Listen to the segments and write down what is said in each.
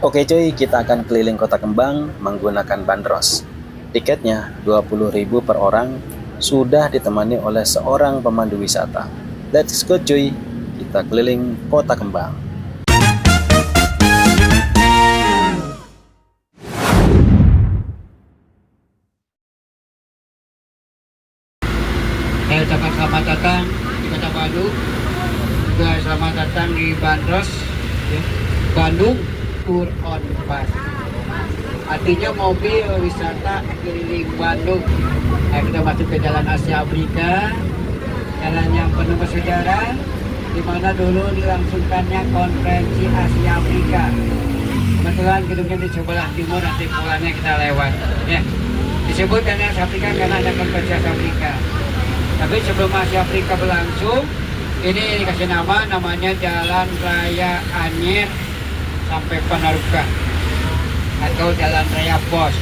Oke cuy, kita akan keliling Kota Kembang menggunakan bandros. Tiketnya 20.000 per orang, sudah ditemani oleh seorang pemandu wisata. Let's go cuy, kita keliling Kota Kembang. Saya ucapkan selamat datang di Kota Bandung, juga selamat datang di Bandros, ya. Bandung Tour on Bus. Artinya mobil wisata keliling Bandung. Nah, kita masuk ke Jalan Asia Afrika, jalan yang penuh bersejarah, di mana dulu dilangsungkannya konferensi Asia Afrika. Kebetulan gedungnya di sebelah timur, nanti pulangnya kita lewat. Ya. Disebut Jalan Asia Afrika karena ada konferensi Asia Afrika. Tapi sebelum Asia Afrika berlangsung, ini dikasih namanya Jalan Raya Anyer sampai Panaruka atau Jalan Raya Pos.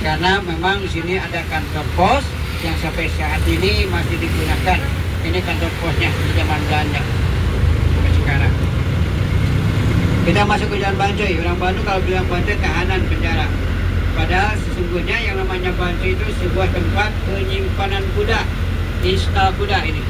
Karena memang di sini ada kantor pos yang sampai saat ini masih digunakan. Ini kantor posnya di zaman Belanda sampai sekarang. Kita masuk ke Jalan Bancoy. Orang Bandung kalau bilang Bancoy tahanan penjara. Padahal sesungguhnya yang namanya Bancoy itu sebuah tempat penyimpanan kuda. Instal kuda ini.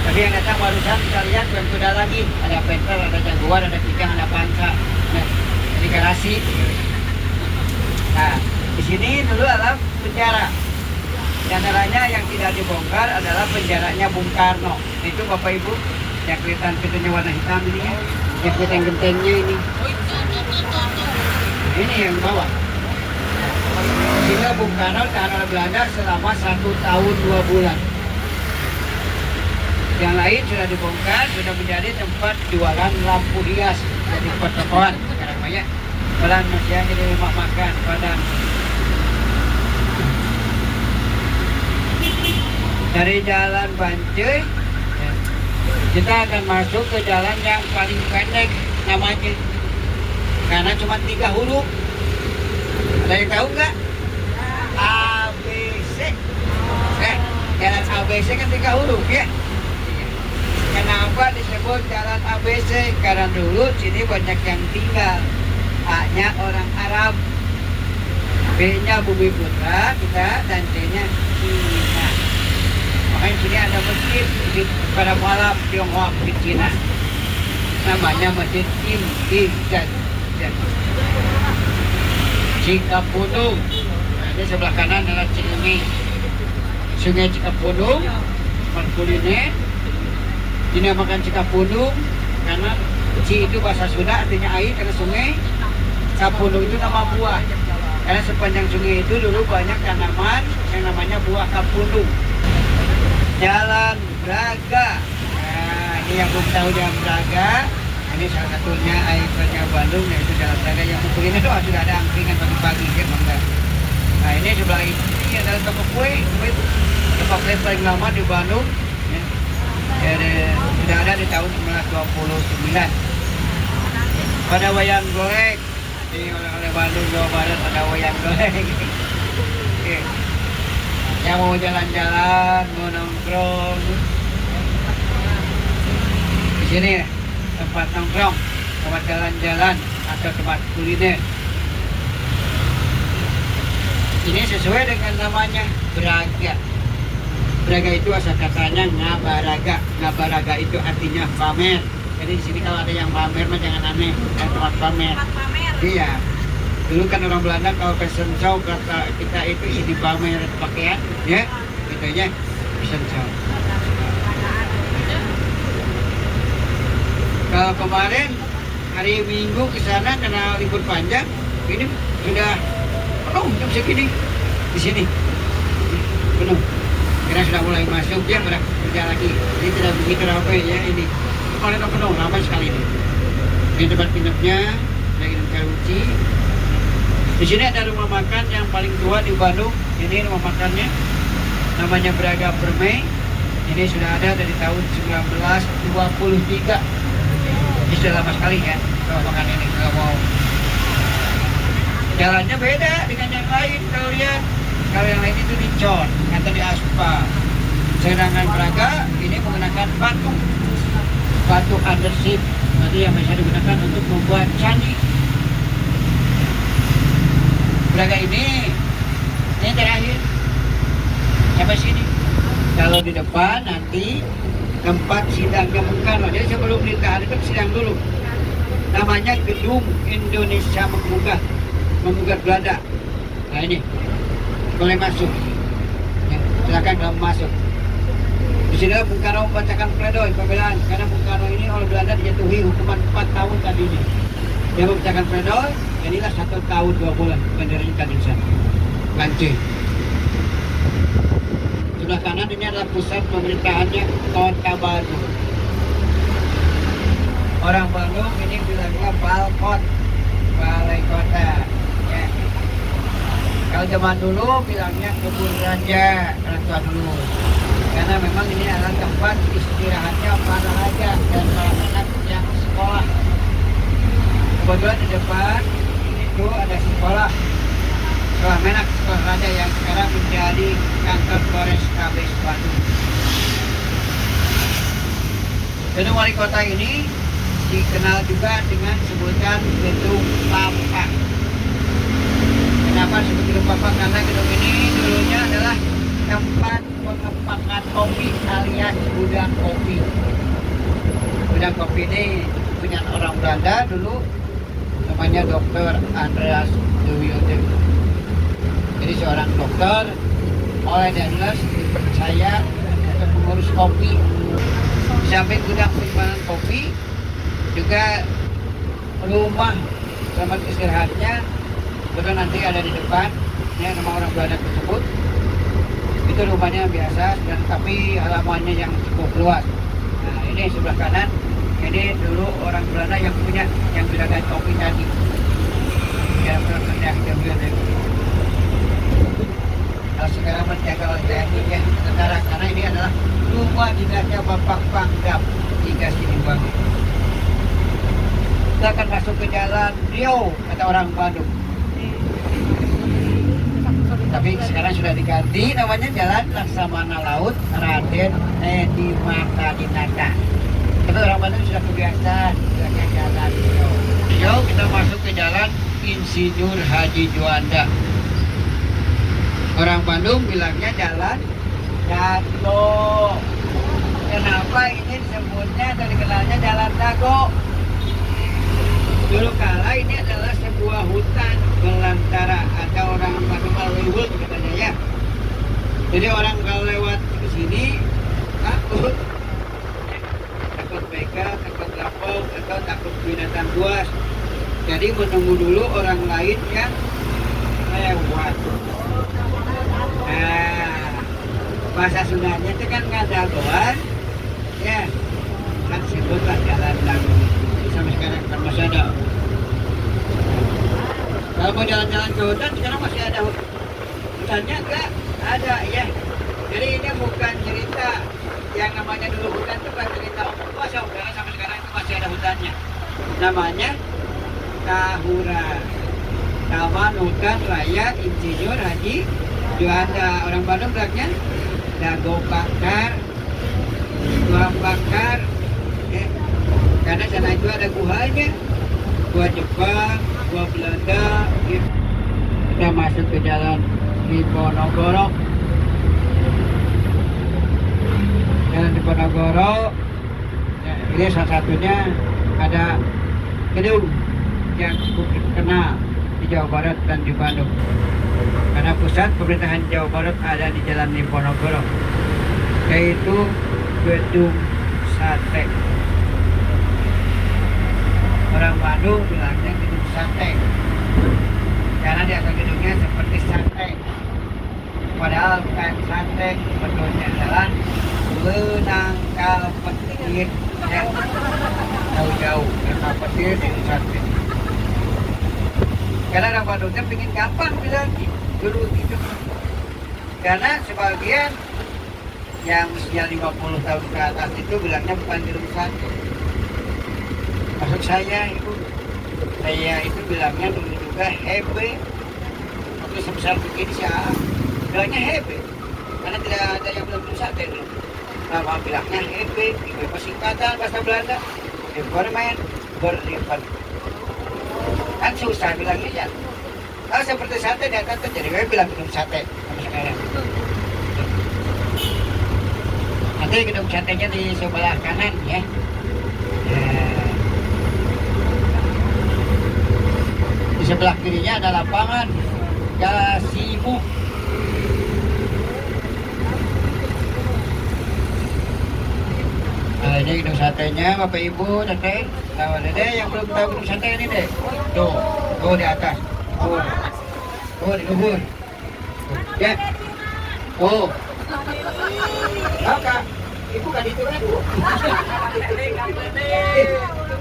Tapi yang datang barusan kita lihat bukan kuda lagi. Ada pentel, ada jaguar, ada kijang, ada panca. Nah, ini garasi. Nah, di sini dulu adalah penjara. Di antaranya yang tidak dibongkar adalah penjaranya Bung Karno. Itu Bapak Ibu yang kelihatan pintunya warna hitam ini ya. Yang kelihatan gentengnya ini. Ini yang bawah. Sehingga Bung Karno tahan oleh Belanda selama 1 tahun 2 bulan. Yang lain sudah dibongkar, sudah menjadi tempat jualan lampu hias, jadi pertokoan sekarang banyak. Pelan masih jadi rumah makan Padang. Dari Jalan Bancoy, kita akan masuk ke jalan yang paling pendek namanya, karena cuma 3 huruf. Ada yang tahu nggak? ABC. Jalan ABC kan 3 huruf ya. Kenapa disebut jalan ABC? Karena dulu sini banyak yang tinggal. A-nya orang Arab, B-nya Bumi Putra kita, dan C-nya Cina. Makanya sini ada masjid pada mualaf Tionghoa di Cina. Namanya Masjid Im dan Cikapundung. Nah, ini sebelah kanan adalah Sungai Cikapundung, tempat kuliner. Dinamakan Cikapundung karena Ci itu bahasa Sunda artinya air, karena sungai. Kapundung itu nama buah. Karena sepanjang sungai itu dulu banyak tanaman yang namanya buah kapundung. Jalan Braga. Nah, ini yang belum tahu Jalan Braga. Ini salah satunya ikonnya Bandung, yaitu Jalan Braga yang ini tuh sudah ada angkringan pagi-pagi ya, Bang. Nah, ini sebelah ini adalah toko kue. Tempat kue paling lama di Bandung. Sudah ada di tahun 1929. Pada wayang golek di oleh Bandung Jawa Barat, ada wayang golek. Oke. Yang mau jalan-jalan, mau nongkrong, di sini tempat nongkrong, tempat jalan-jalan atau tempat kuliner. Ini sesuai dengan namanya Braga. Braga itu asal katanya ngabaraga. Ngabaraga itu artinya pamer. Jadi di sini kalau ada yang pamer mah jangan aneh, tempat pamer. Iya. Dulu kan orang Belanda kalau fashion show kata kita itu ini pamer pakaian, ya. Gitu aja fashion show. Kalau kemarin hari Minggu ke sana karena libur panjang, ini sudah penuh jam segini di sini. Penuh. Karena sudah mulai masuk, dia sudah kerja lagi. Jadi tidak begitu ramai ya ini. Kalau penuh, ramai sekali ini. Ini tempat pinapnya, lagi di Karuci. Di sini ada rumah makan yang paling tua di Bandung. Ini rumah makannya, namanya Braga Permai. Ini sudah ada dari tahun 1923. Ini sudah lama sekali ya, rumah makan ini. Kalau mau jalannya beda dengan yang lain kalau lihat. Kalau yang lain itu dicor atau diaspal. Sedangkan Braga ini menggunakan batu andesit. Tadi yang biasa digunakan untuk membuat candi. Braga ini terakhir sampai sini. Kalau di depan nanti tempat sidangnya Bung Karno. Jadi sebelum ditahan itu sidang dulu. Namanya Gedung Indonesia Menggugat Belanda. Nah ini boleh masuk. Ya, silakan kamu masuk. Di sini Bung Karno membacakan pledoi pembelaan karena Bung Karno ini oleh Belanda dijatuhi hukuman 4 tahun tadinya. Dia membacakan pledoi, jadilah 1 tahun 2 bulan penderita di sana. Lancing. Sebelah kanan ini adalah pusat pemerintahannya Kota Bandung. Orang Bandung ini bilangnya Balkon, balai kota. Ya. Kalau zaman dulu bilangnya kebun raja, orang tua dulu. Karena memang ini adalah tempat istirahatnya para raja dan para anak yang sekolah. Kebetulan di depan itu ada sekolah Menak, sekolah raja yang sekarang menjadi kantor Polrestabes Bandung. Gedung wali kota ini dikenal juga dengan sebutan Gedung Papa. Kenapa disebut Gedung Papa? Karena gedung ini dulunya adalah tempat pengembangan kopi alias gudang kopi. Gudang kopi ini punya orang Belanda dulu, namanya Dr. Andreas de Wilde. Jadi seorang dokter oleh Daniels dipercaya untuk mengurus kopi. Di samping gudang penyimpanan kopi juga rumah tempat istirahatnya, betul nanti ada di depan. Ini nama orang Belanda tersebut. Itu rumahnya biasa, dan tapi halamannya yang cukup luas. Nah ini sebelah kanan, ini dulu orang Belanda yang punya yang juragan kopi tadi. Ya benar yang Wilde. Kalau sekarang menjaga oleh TNI ya tentara, karena ini adalah rumah dinasnya Bapak Pangdam hingga sini Bandung. Kita akan masuk ke jalan Rio, kata orang Bandung. Tapi sekarang sudah diganti namanya Jalan Laksamana Laut Raden Edi Mata Dinata. Tapi orang Bandung sudah kebiasaan dengan jalan Rio. Rio kita masuk ke jalan Insinyur Haji Juanda. Orang Bandung bilangnya jalan Dago. Kenapa ini disebutnya dan dikenalnya jalan Dago? Dulu kala ini adalah sebuah hutan belantara atau orang Bandung Alwewul katanya ya. Jadi orang kalau lewat ke sini takut begal, takut lapau, atau takut binatang buas. Jadi menunggu dulu orang lain yang lewat. Nah, bahasa Sundanya itu kan ngadagoan, ya, kan disebutlah jalan Dago. Sampai sekarang kan masih ada. Kalau mau jalan-jalan ke hutan, sekarang masih ada hutannya enggak ada ya. Jadi ini bukan cerita yang namanya dulu hutan itu bukan cerita omong kosong, karena sampai sekarang itu masih ada hutannya. Namanya Tahura, Taman Hutan Raya Insinyur Haji Juanda. Orang Bandung bilangnya Dago Bakar, Tuang Bakar, ya. Karena sana itu ada guanya, gua Jepang, gua Belanda. Ya. Kita masuk ke jalan Diponegoro. Jalan Diponegoro, ya, ini salah satunya ada gedung yang cukup terkenal di Jawa Barat dan di Bandung. Karena pusat pemerintahan Jawa Barat ada di Jalan Diponegoro, yaitu Gedung Sate. Orang Bandung bilangnya Gedung Sate karena di atas gedungnya seperti sate, padahal bukan sate, sebetulnya adalah penangkal petir ya. Jauh-jauh penangkal petir di sate. Karena orang Bandungnya pengen gampang bilang dulu gitu. Karena sebagian yang usia 50 tahun ke atas itu bilangnya bukan gedung sate. Maksud saya itu bilangnya dulu juga hebe. Waktu sebesar begini saya bilangnya hebe, karena tidak ada yang bilang gedung sate dulu. Nama bilangnya hebe, itu singkatan bahasa Belanda. Bermain berlipat. Kan susah bilangnya ya. Seperti sate di atas tuh, jadi gue bilang gedung sate sampai sekarang. Nanti gedung satenya di sebelah kanan ya. Nah, di sebelah kirinya ada lapangan Gasibu. Nah, ini gedung satenya Bapak Ibu, Dede. Tahu Dede yang belum tahu gedung sate ini deh. Tuh di atas. Tuh di luhur. Ya. Oh. Kak, ibu kan itu kan?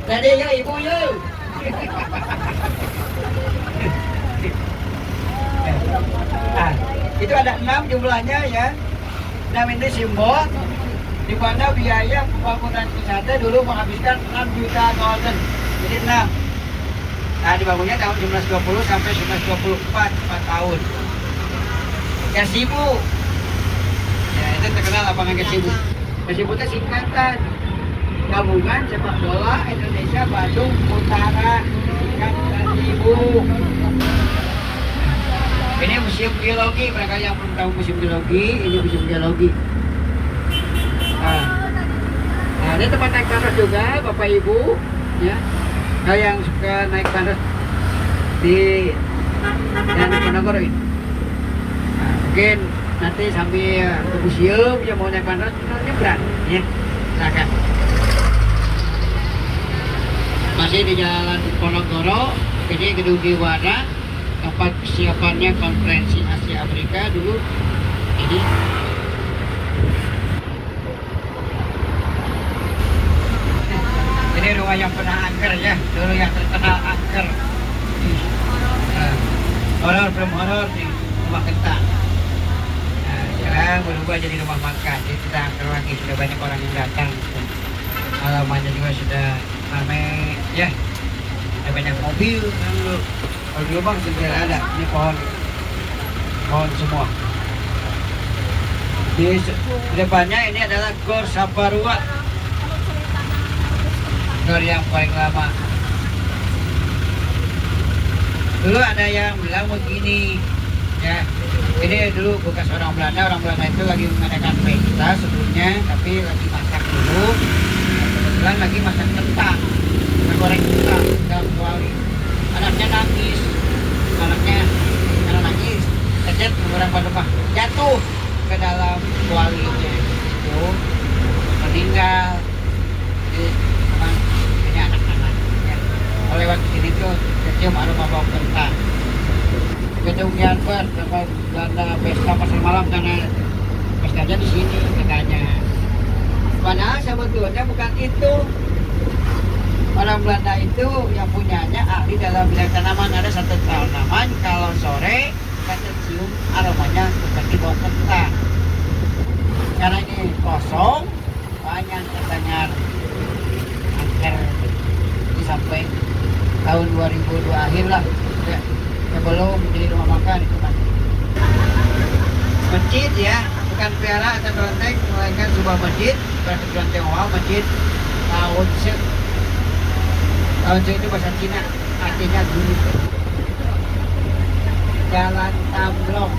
Dede ya ibu ya. Nah, itu ada 6 jumlahnya ya. 6 ini simbol di mana biaya pembangunan wisata dulu menghabiskan 6 juta golden. Jadi 6. Nah, dibangunnya tahun 1920 sampai 1924, 4 tahun. Gasibu. Ya, itu terkenal lapangan Gasibu. Gasibu itu singkatan Gabungan Sepak Bola Indonesia Bandung Utara. Gasibu. Ini museum geologi, mereka yang belum tahu museum geologi, ini museum geologi. Nah, ini tempat naik bandros juga, Bapak Ibu, ya. Nah, yang suka naik bandros di Diponegoro ini. Nah, mungkin nanti sambil ke museum yang mau naik bandros nyebrang, ya. Silakan. Masih di Jalan Diponegoro, ini gedung Diwara. Tempat persiapannya konferensi Asia Afrika dulu ini rumah yang pernah angker ya, dulu yang terkenal angker. Horor belum horor nih, rumah kentang. Nah, sekarang berubah jadi rumah makan, jadi kita angker lagi, sudah banyak orang yang datang. Halamannya juga sudah ramai ya, ada banyak mobil dulu. Kalau di lubang sudah ada, ini pohon semua. Di depannya ini adalah Gor Saparua, gor yang paling lama. Dulu ada yang bilang begini, ya, ini dulu bekas orang Belanda itu lagi mengadakan pesta sebelumnya, tapi lagi masak dulu, kebetulan lagi masak kentang, goreng kentang dalam kuali. Anaknya nangis, karena nangis, kecet beberapa rumah jatuh ke dalam kualinya, itu meninggal. Jadi memang ini anak-anak ya. Kalau lewat sini tuh kecium aroma bau kentang. Gedung Myanmar tempat Belanda pesta pasar malam karena pestanya di sini katanya. Padahal sebetulnya bukan itu. Orang Belanda itu yang punyanya ahli dalam bidang tanaman. Ada satu tanaman kalau sore kita cium aromanya seperti bau kentang. Karena ini kosong, banyak katanya angker sampai tahun 2002 akhir lah ya, sebelum menjadi rumah makan itu kan. Masjid ya, bukan piara atau kelenteng, melainkan sebuah masjid, bukan kelenteng wow, masjid Taonsek. Taonsek itu bahasa Cina, artinya guru. Jalan Tamblong.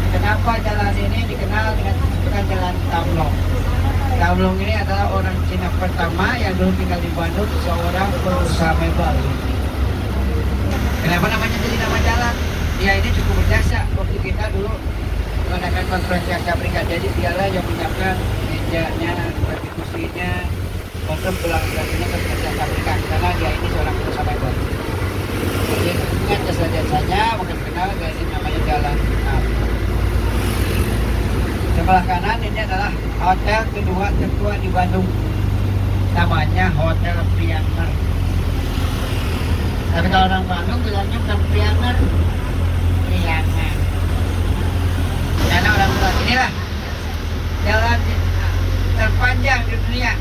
Kenapa jalan ini dikenal dengan sebutan Jalan Tamblong? Tamblong ini adalah orang Cina pertama yang dulu tinggal di Bandung, seorang pengusaha mebel. Kenapa namanya jadi nama jalan? Dia ini cukup berjasa. Waktu kita dulu mengadakan konferensi Asia Afrika, jadi dialah yang menyiapkan mejanya, bagi kursinya, untuk pulang-pulangnya ke Asia Afrika. Karena dia ini seorang pengusaha mebel. Jadi dengan jasa-jasanya mungkin kenal dari namanya Jalan Tamblong. Sebelah kanan ini adalah hotel kedua tertua di Bandung, namanya Hotel Prianer. Tapi kalau orang Bandung bilangnya bukan Prianer, Prianer. Karena orang bilang inilah jalan terpanjang di dunia.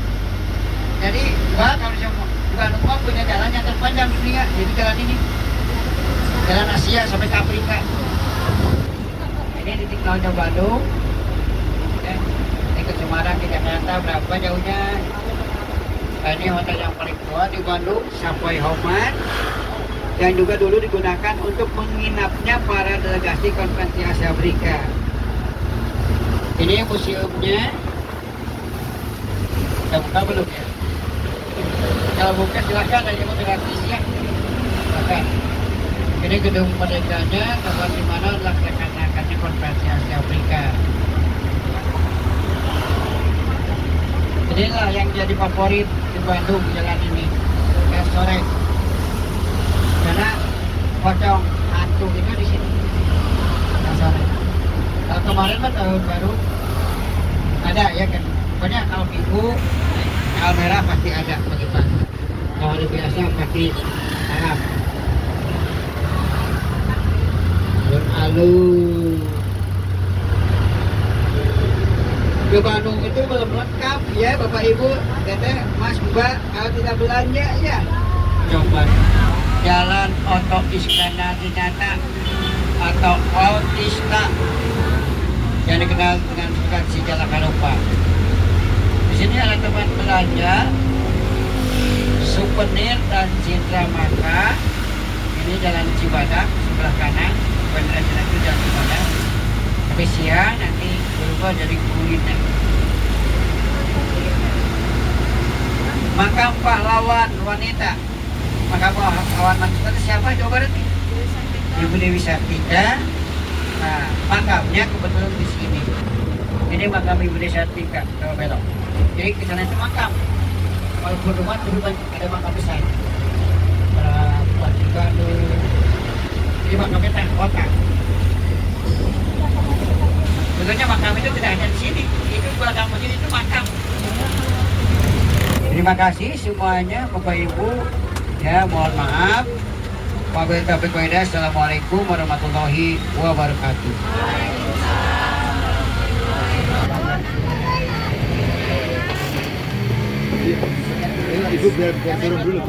Jadi kalau di Bandung punya jalan yang terpanjang di dunia, jadi jalan ini, jalan Asia sampai ke Afrika. Ini titik nolnya Bandung. Ke Semarang, ke Jakarta berapa jauhnya? Nah, ini hotel yang paling tua di Bandung, Savoy Homan. yang juga dulu digunakan untuk menginapnya para delegasi konferensi Asia Afrika. Ini museumnya. Kita buka belum ya? Kalau buka silahkan, ada yang gratis ya. Silahkan. Ini gedung merdekanya, tempat di mana dilaksanakannya konferensi Asia Afrika. Inilah yang jadi favorit di Bandung, jalan ini. Kayak sore. Karena pocong hantu itu di sini. Kayak sore. Kalau kemarin mah tahun baru ada ya kan. Pokoknya kalau minggu tanggal merah pasti ada pagi-pagi. Kalau hari biasa pasti Arab. Alun-alun. Di Bandung itu belum lengkap ya Bapak Ibu, Teteh, Mas, Mbak, kalau tidak belanja ya. Coba Jalan Oto Iskandar Dinata atau Otista yang dikenal dengan sebutan si Jalan Karupa. Di sini ada tempat belanja, souvenir dan cindera mata. Ini Jalan Cibadak sebelah kanan, beneran itu Jalan Cibadak. Tapi siang nanti berubah jadi kuliner. Makam pahlawan wanita. Makam pahlawan wanita itu siapa? Coba nanti. Ibu Dewi Sartika. Nah, makamnya kebetulan di sini. Ini makam Ibu Dewi Sartika. Coba belok. Jadi ke sana itu makam. Walaupun rumah dulu ada makam besar. Buat juga dulu. Jadi makamnya tanah kota. Sebenarnya makam itu tidak ada di sini. Itu belakang masjid itu makam. Terima kasih semuanya Bapak Ibu. Ya, mohon maaf. Wabillahi taufiq wal hidayah. Assalamualaikum warahmatullahi wabarakatuh. Ibu biar turun dulu.